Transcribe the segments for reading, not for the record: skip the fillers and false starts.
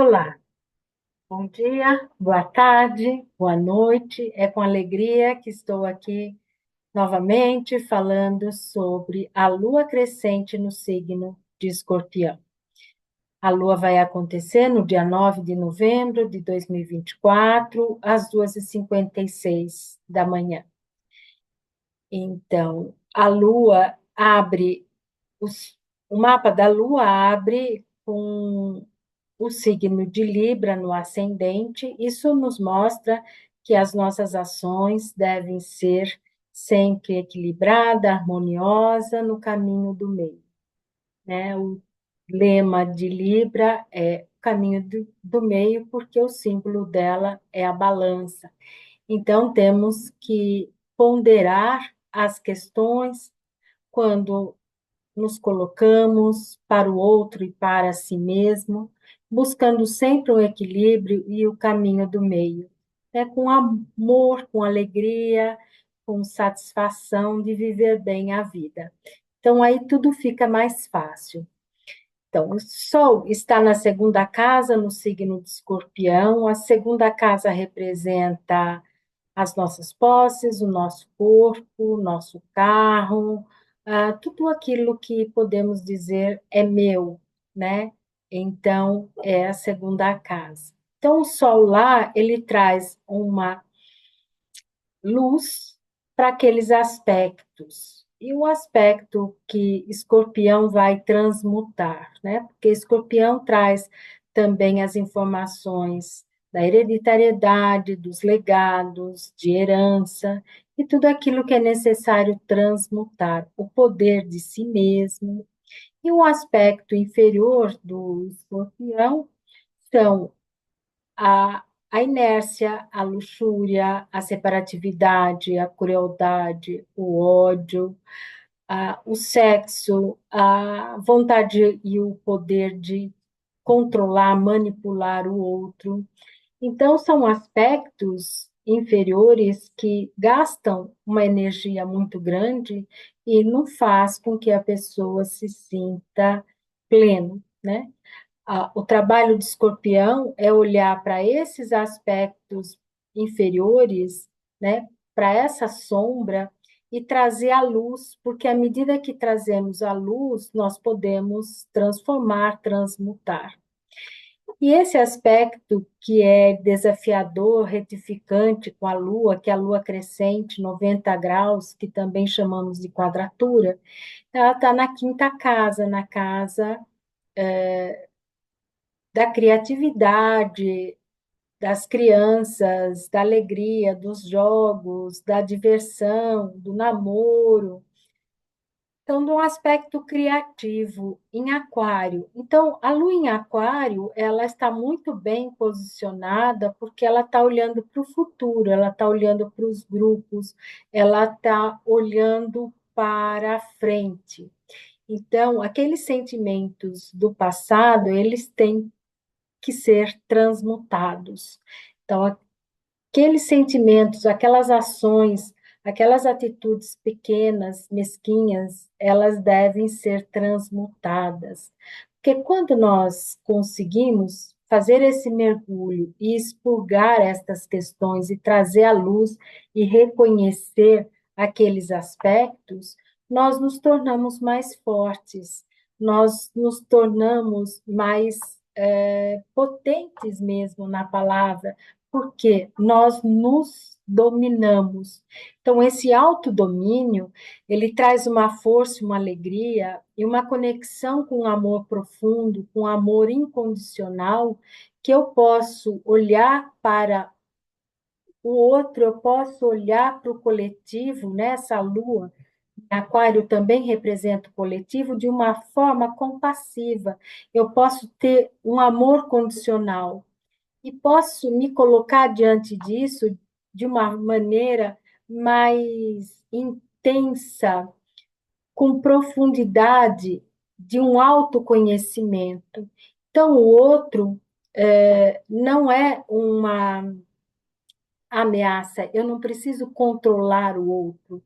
Olá, bom dia, boa tarde, boa noite. É com alegria que estou aqui novamente falando sobre a lua crescente no signo de Escorpião. A lua vai acontecer no dia 9 de novembro de 2024, às 2h56 da manhã. Então, a lua abre, o mapa da lua abre com o signo de Libra no ascendente. Isso nos mostra que as nossas ações devem ser sempre equilibrada, harmoniosa, no caminho do meio, né? O lema de Libra é o caminho do meio, porque o símbolo dela é a balança. Então, temos que ponderar as questões quando nos colocamos para o outro e para si mesmo, buscando sempre o equilíbrio e o caminho do meio, né? Com amor, com alegria, com satisfação de viver bem a vida. Então, aí tudo fica mais fácil. Então, o Sol está na segunda casa, no signo de Escorpião. A segunda casa representa as nossas posses, o nosso corpo, o nosso carro, tudo aquilo que podemos dizer é meu, né? Então, é a segunda casa. Então, o Sol lá, ele traz uma luz para aqueles aspectos. E o aspecto que Escorpião vai transmutar, né? Porque Escorpião traz também as informações da hereditariedade, dos legados, de herança e tudo aquilo que é necessário transmutar, o poder de si mesmo. E o aspecto inferior do Escorpião são a inércia, a luxúria, a separatividade, a crueldade, o ódio, o sexo, a vontade e o poder de controlar, manipular o outro. Então, são aspectos inferiores que gastam uma energia muito grande e não faz com que a pessoa se sinta pleno, né? O trabalho de escorpião é olhar para esses aspectos inferiores, né, para essa sombra e trazer a luz, porque à medida que trazemos a luz, nós podemos transformar, transmutar. E esse aspecto que é desafiador, retificante com a Lua, que é a Lua crescente, 90 graus, que também chamamos de quadratura, ela está na quinta casa, na casa da criatividade, das crianças, da alegria, dos jogos, da diversão, do namoro. Então, de um aspecto criativo em aquário. Então, a lua em aquário, ela está muito bem posicionada porque ela está olhando para o futuro, ela está olhando para os grupos, ela está olhando para a frente. Então, aqueles sentimentos do passado, eles têm que ser transmutados. Então, aqueles sentimentos, aquelas ações, aquelas atitudes pequenas, mesquinhas, elas devem ser transmutadas. Porque quando nós conseguimos fazer esse mergulho e expurgar estas questões e trazer à luz e reconhecer aqueles aspectos, nós nos tornamos mais fortes, nós nos tornamos mais potentes mesmo na palavra, porque nós nos dominamos. Então, esse autodomínio, ele traz uma força, uma alegria e uma conexão com o amor profundo, com o amor incondicional, que eu posso olhar para o outro, eu posso olhar para o coletivo, nessa lua, Aquário também representa o coletivo de uma forma compassiva. Eu posso ter um amor condicional e posso me colocar diante disso de uma maneira mais intensa, com profundidade, de um autoconhecimento. Então, o outro não é uma ameaça, eu não preciso controlar o outro,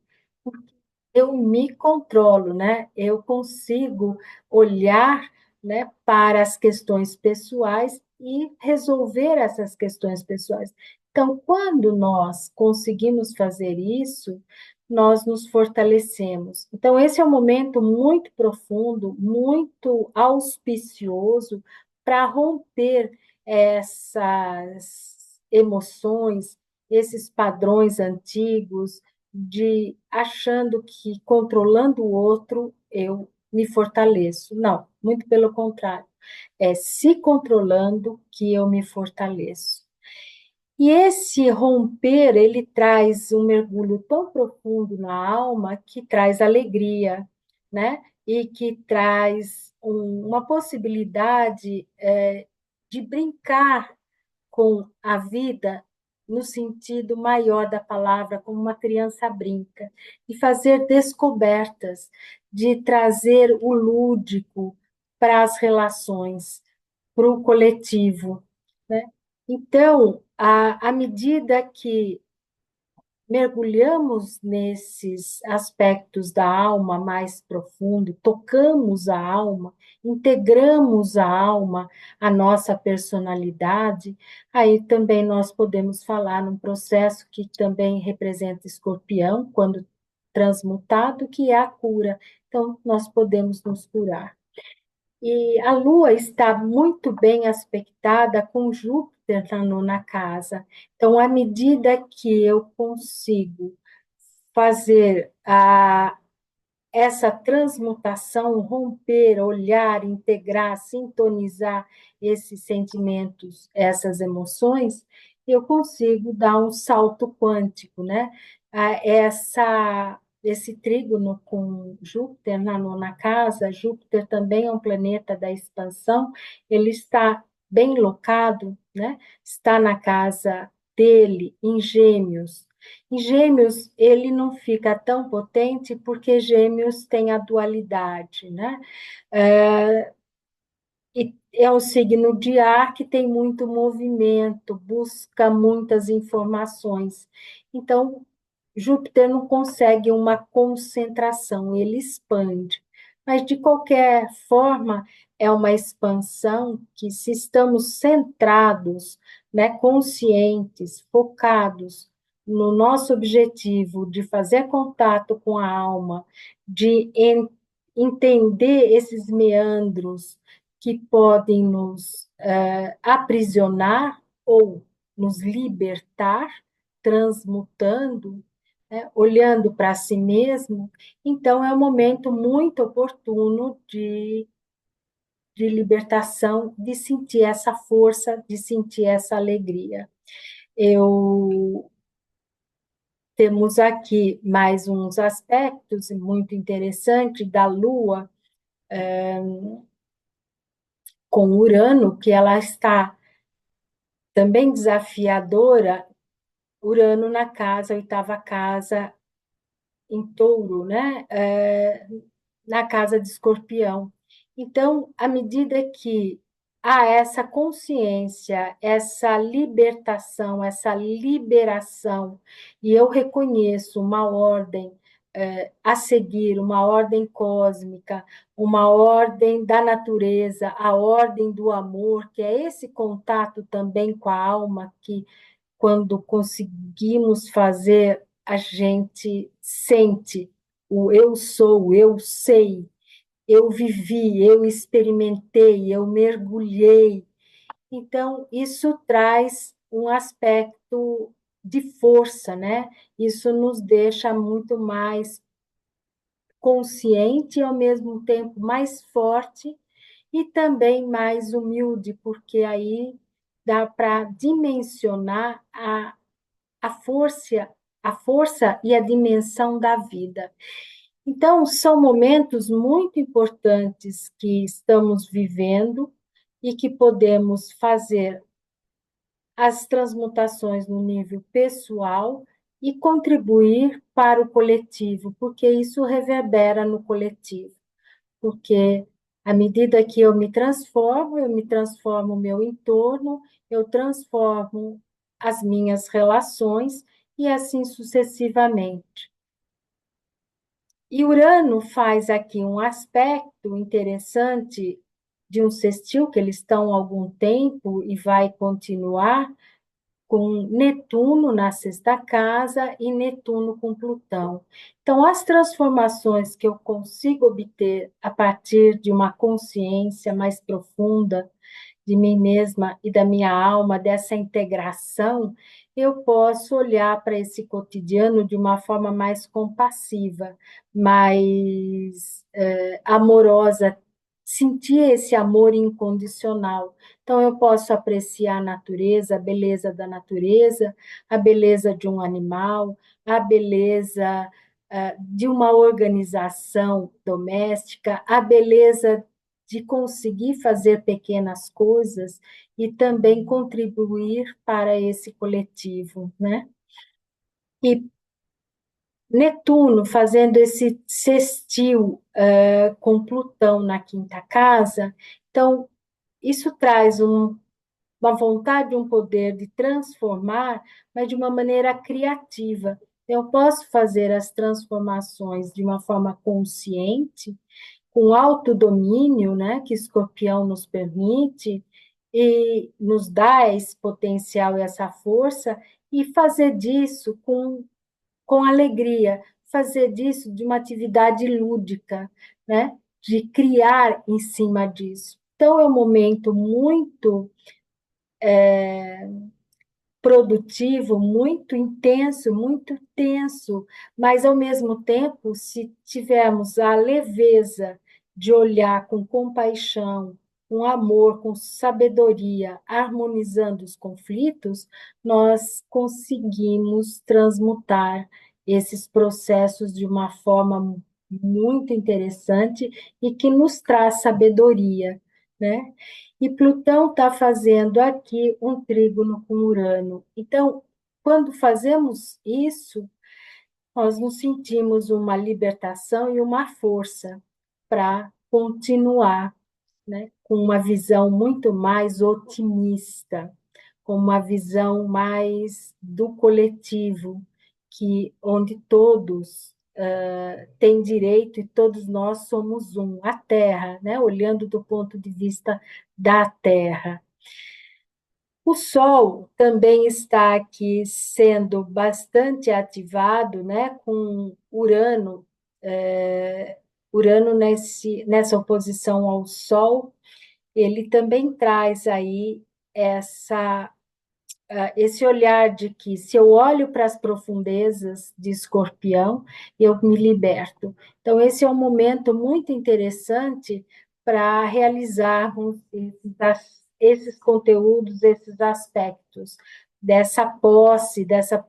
eu me controlo, né? Eu consigo olhar né, para as questões pessoais e resolver essas questões pessoais. Então, quando nós conseguimos fazer isso, nós nos fortalecemos. Então, esse é um momento muito profundo, muito auspicioso para romper essas emoções, esses padrões antigos de achando que controlando o outro eu me fortaleço. Não, muito pelo contrário. É se controlando que eu me fortaleço. E esse romper, ele traz um mergulho tão profundo na alma que traz alegria, né? E que traz uma possibilidade de brincar com a vida no sentido maior da palavra, como uma criança brinca, e fazer descobertas, de trazer o lúdico para as relações, para o coletivo, né? Então, à medida que mergulhamos nesses aspectos da alma mais profundo, tocamos a alma, integramos a alma à nossa personalidade, aí também nós podemos falar num processo que também representa escorpião, quando transmutado, que é a cura. Então, nós podemos nos curar. E a Lua está muito bem aspectada com Júpiter na nona casa. Então, à medida que eu consigo fazer essa transmutação, romper, olhar, integrar, sintonizar esses sentimentos, essas emoções, eu consigo dar um salto quântico, né? Esse trígono com Júpiter na nona casa, Júpiter também é um planeta da expansão, ele está bem locado, né? Está na casa dele, em Gêmeos, em Gêmeos, ele não fica tão potente porque Gêmeos tem a dualidade, né? E é um signo de ar que tem muito movimento, busca muitas informações. Então, Júpiter não consegue uma concentração, ele expande. Mas, de qualquer forma, é uma expansão que, se estamos centrados, né, conscientes, focados no nosso objetivo de fazer contato com a alma, de entender esses meandros que podem nos aprisionar ou nos libertar, transmutando, né, olhando para si mesmo, então é um momento muito oportuno de libertação, de sentir essa força, de sentir essa alegria. Eu temos aqui mais uns aspectos muito interessantes da Lua com Urano, que ela está também desafiadora, Urano na casa, oitava casa, em touro, né? Na casa de escorpião. Então, à medida que há essa consciência, essa libertação, essa liberação, e eu reconheço uma ordem a seguir, uma ordem cósmica, uma ordem da natureza, a ordem do amor, que é esse contato também com a alma que quando conseguimos fazer, a gente sente o eu sou, eu sei, eu vivi, eu experimentei, eu mergulhei. Então, isso traz um aspecto de força, né? Isso nos deixa muito mais consciente e, ao mesmo tempo, mais forte e também mais humilde, porque aí dá para dimensionar a força e a dimensão da vida. Então, são momentos muito importantes que estamos vivendo e que podemos fazer as transmutações no nível pessoal e contribuir para o coletivo, porque isso reverbera no coletivo. Porque à medida que eu me transformo o meu entorno, eu transformo as minhas relações e assim sucessivamente. E Urano faz aqui um aspecto interessante de um sextil, que eles estão há algum tempo e vai continuar, com Netuno na sexta casa e Netuno com Plutão. Então, as transformações que eu consigo obter a partir de uma consciência mais profunda de mim mesma e da minha alma, dessa integração, eu posso olhar para esse cotidiano de uma forma mais compassiva, mais amorosa, sentir esse amor incondicional. Então, eu posso apreciar a natureza, a beleza da natureza, a beleza de um animal, a beleza de uma organização doméstica, a beleza de conseguir fazer pequenas coisas e também contribuir para esse coletivo, né? E Netuno fazendo esse sextil com Plutão na quinta casa, então isso traz uma vontade, um poder de transformar, mas de uma maneira criativa. Eu posso fazer as transformações de uma forma consciente, com autodomínio, né, que Escorpião nos permite, e nos dá esse potencial e essa força, e fazer disso com alegria, fazer disso de uma atividade lúdica, né, de criar em cima disso. Então, é um momento muito produtivo, muito intenso, muito tenso, mas ao mesmo tempo, se tivermos a leveza de olhar com compaixão, com amor, com sabedoria, harmonizando os conflitos, nós conseguimos transmutar esses processos de uma forma muito interessante e que nos traz sabedoria, né? E Plutão está fazendo aqui um trígono com Urano. Então, quando fazemos isso, nós nos sentimos uma libertação e uma força para continuar, né, com uma visão muito mais otimista, com uma visão mais do coletivo, que onde todos têm direito e todos nós somos um, a Terra, né, olhando do ponto de vista da Terra. O Sol também está aqui sendo bastante ativado, né, com Urano, Urano nessa oposição ao Sol, ele também traz aí essa, esse olhar de que se eu olho para as profundezas de Escorpião, eu me liberto. Então, esse é um momento muito interessante para realizarmos esses conteúdos, esses aspectos dessa posse, dessa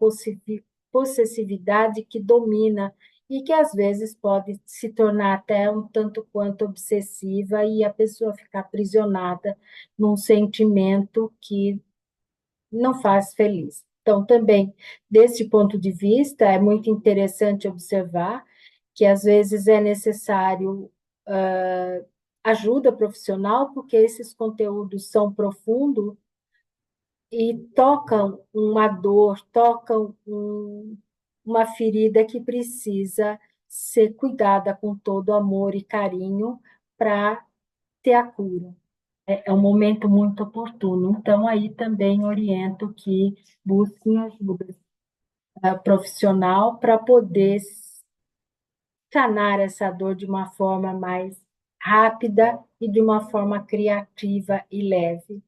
possessividade que domina e que às vezes pode se tornar até um tanto quanto obsessiva e a pessoa ficar aprisionada num sentimento que não faz feliz. Então, também, desse ponto de vista, é muito interessante observar que às vezes é necessário ajuda profissional, porque esses conteúdos são profundos e tocam uma dor, tocam uma ferida que precisa ser cuidada com todo amor e carinho para ter a cura. É um momento muito oportuno. Então, aí também oriento que busquem ajuda profissional para poder sanar essa dor de uma forma mais rápida e de uma forma criativa e leve.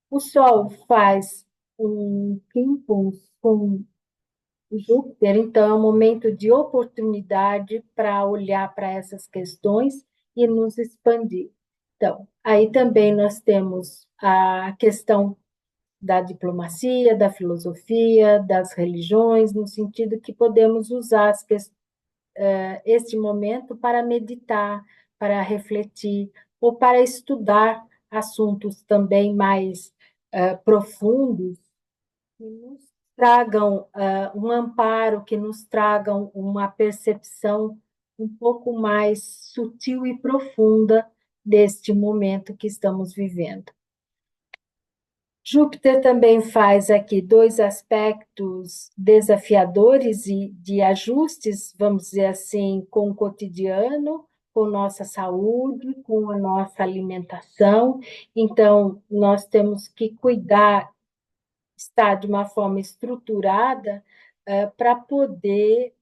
O Sol faz um quimpus com Júpiter, então é um momento de oportunidade para olhar para essas questões e nos expandir. Então, aí também nós temos a questão da diplomacia, da filosofia, das religiões, no sentido que podemos usar este momento para meditar, para refletir, ou para estudar assuntos também mais profundos, que nos tragam um amparo, que nos tragam uma percepção um pouco mais sutil e profunda deste momento que estamos vivendo. Júpiter também faz aqui dois aspectos desafiadores e de ajustes, vamos dizer assim, com o cotidiano, com nossa saúde, com a nossa alimentação. Então, nós temos que cuidar, estar de uma forma estruturada para poder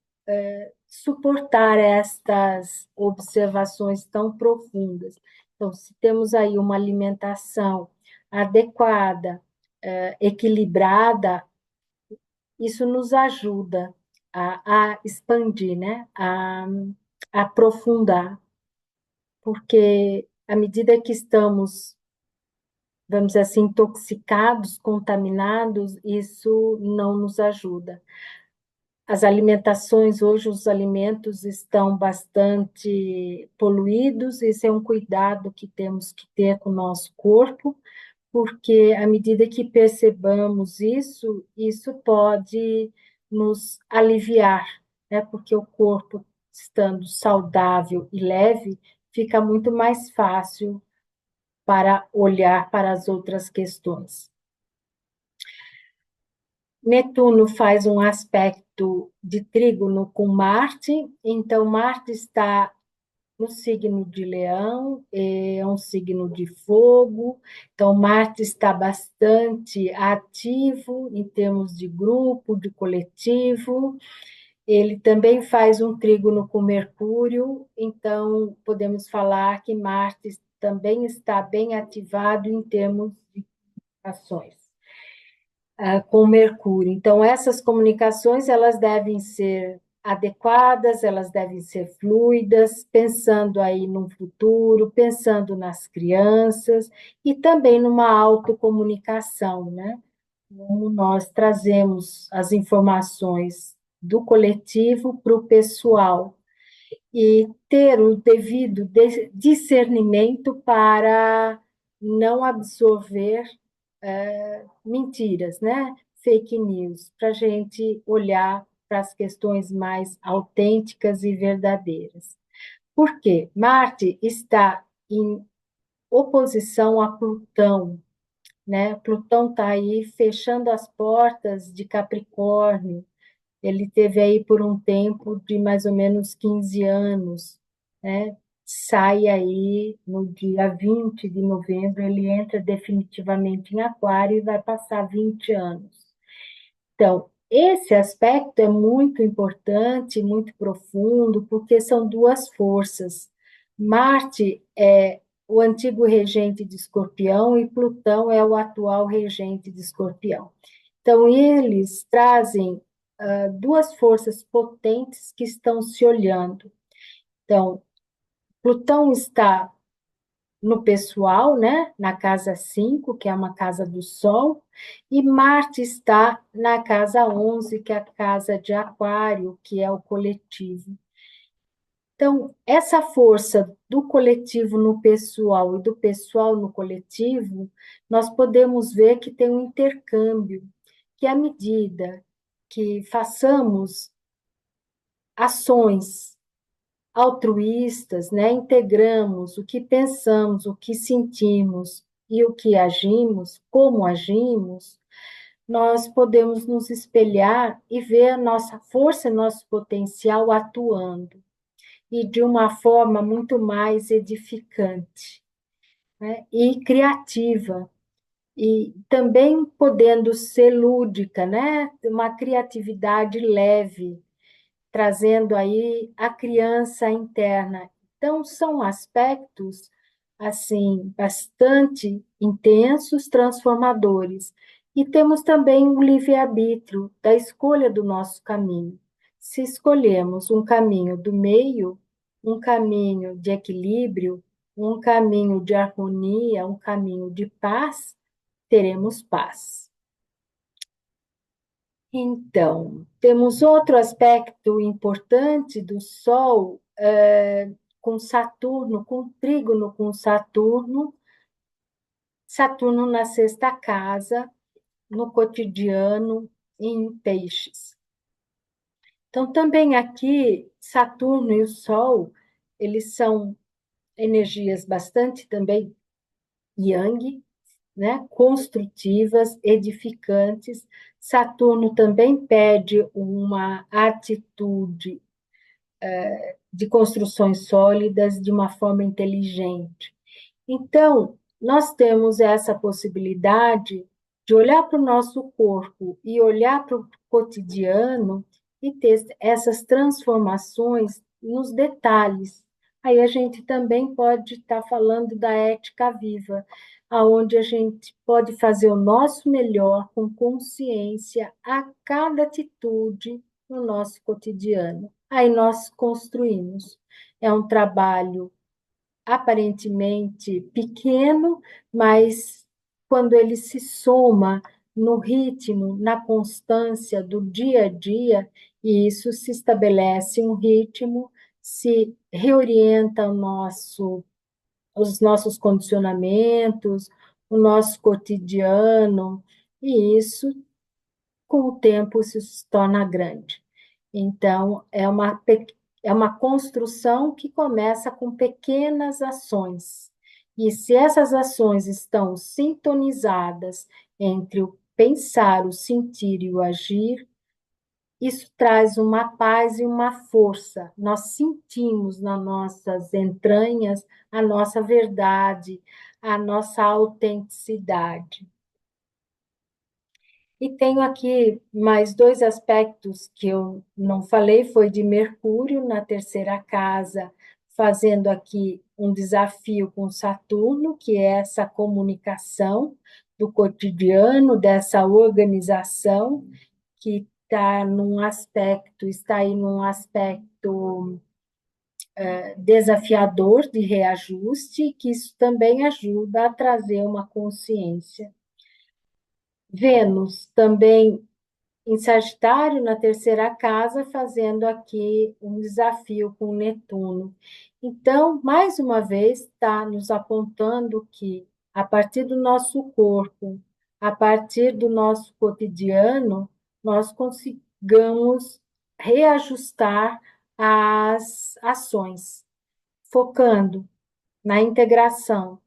suportar estas observações tão profundas. Então, se temos aí uma alimentação adequada, equilibrada, isso nos ajuda a expandir, né? A aprofundar, porque à medida que estamos, vamos dizer assim, intoxicados, contaminados, isso não nos ajuda. As alimentações, hoje os alimentos estão bastante poluídos, esse é um cuidado que temos que ter com o nosso corpo, porque à medida que percebamos isso, isso pode nos aliviar, né? Porque o corpo, estando saudável e leve, fica muito mais fácil para olhar para as outras questões. Netuno faz um aspecto de trígono com Marte, então Marte está no signo de Leão, é um signo de fogo, então Marte está bastante ativo em termos de grupo, de coletivo. Ele também faz um trígono com Mercúrio, então podemos falar que Marte também está bem ativado em termos de ações com Mercúrio. Então, essas comunicações, elas devem ser adequadas, elas devem ser fluidas, pensando aí no futuro, pensando nas crianças e também numa autocomunicação, né? Como nós trazemos as informações do coletivo para o pessoal e ter o devido discernimento para não absorver mentiras, né? Fake news, para a gente olhar para as questões mais autênticas e verdadeiras. Por quê? Marte está em oposição a Plutão, né? Plutão está aí fechando as portas de Capricórnio. Ele teve aí por um tempo de mais ou menos 15 anos, né? Sai aí no dia 20 de novembro, ele entra definitivamente em Aquário e vai passar 20 anos. Então, esse aspecto é muito importante, muito profundo, porque são duas forças. Marte é o antigo regente de Escorpião e Plutão é o atual regente de Escorpião. Então, eles trazem duas forças potentes que estão se olhando. Então, Plutão está no pessoal, né? Na casa 5, que é uma casa do Sol, e Marte está na casa 11, que é a casa de Aquário, que é o coletivo. Então, essa força do coletivo no pessoal e do pessoal no coletivo, nós podemos ver que tem um intercâmbio, que à medida que façamos ações altruístas, né? Integramos o que pensamos, o que sentimos e o que agimos, como agimos, nós podemos nos espelhar e ver a nossa força e nosso potencial atuando, e de uma forma muito mais edificante, né? E criativa, e também podendo ser lúdica, né? Uma criatividade leve, trazendo aí a criança interna. Então, são aspectos, assim, bastante intensos, transformadores. E temos também o livre-arbítrio da escolha do nosso caminho. Se escolhemos um caminho do meio, um caminho de equilíbrio, um caminho de harmonia, um caminho de paz, teremos paz. Então, temos outro aspecto importante do Sol, com Saturno, com trígono com Saturno, Saturno na sexta casa, no cotidiano, em Peixes. Então, também aqui, Saturno e o Sol, eles são energias bastante também yang, né? Construtivas, edificantes. Saturno também pede uma atitude de construções sólidas de uma forma inteligente. Então, nós temos essa possibilidade de olhar para o nosso corpo e olhar para o cotidiano e ter essas transformações nos detalhes. Aí a gente também pode estar falando da ética viva, aonde a gente pode fazer o nosso melhor com consciência a cada atitude no nosso cotidiano. Aí nós construímos. É um trabalho aparentemente pequeno, mas quando ele se soma no ritmo, na constância do dia a dia, e isso se estabelece um ritmo, se reorienta os nossos condicionamentos, o nosso cotidiano, e isso com o tempo isso se torna grande. Então, é uma construção que começa com pequenas ações. E se essas ações estão sintonizadas entre o pensar, o sentir e o agir, isso traz uma paz e uma força. Nós sentimos nas nossas entranhas a nossa verdade, a nossa autenticidade. E tenho aqui mais dois aspectos que eu não falei, foi de Mercúrio na terceira casa, fazendo aqui um desafio com Saturno, que é essa comunicação do cotidiano, dessa organização, que está aí num aspecto desafiador de reajuste, que isso também ajuda a trazer uma consciência. Vênus também em Sagitário, na terceira casa, fazendo aqui um desafio com Netuno. Então, mais uma vez, está nos apontando que, a partir do nosso corpo, a partir do nosso cotidiano, nós consigamos reajustar as ações, focando na integração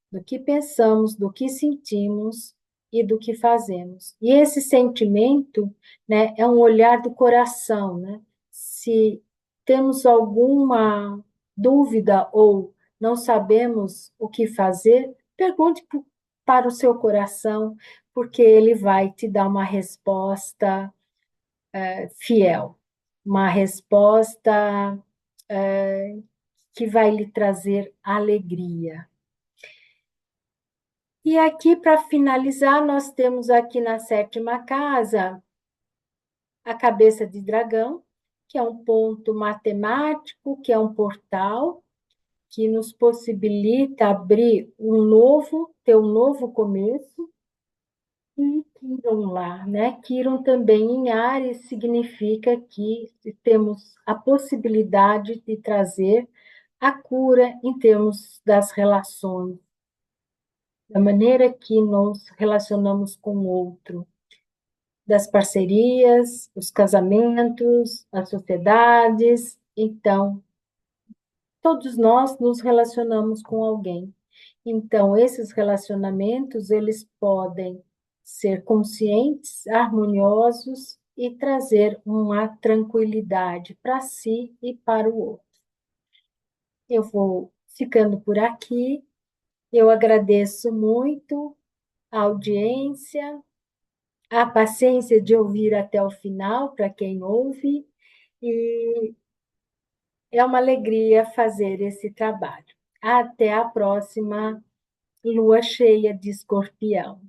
do que pensamos, do que sentimos e do que fazemos. E esse sentimento, né, é um olhar do coração, né? Se temos alguma dúvida ou não sabemos o que fazer, pergunte para o seu coração, porque ele vai te dar uma resposta fiel, uma resposta que vai lhe trazer alegria. E aqui, para finalizar, nós temos aqui na sétima casa a cabeça de dragão, que é um ponto matemático, que é um portal, que nos possibilita abrir ter um novo começo. E Quiron lá, né? Quiron também em Áries significa que temos a possibilidade de trazer a cura em termos das relações, da maneira que nos relacionamos com o outro, das parcerias, os casamentos, as sociedades. Então, todos nós nos relacionamos com alguém. Então, esses relacionamentos, eles podem ser conscientes, harmoniosos e trazer uma tranquilidade para si e para o outro. Eu vou ficando por aqui. Eu agradeço muito a audiência, a paciência de ouvir até o final, para quem ouve, e é uma alegria fazer esse trabalho. Até a próxima lua cheia de Escorpião.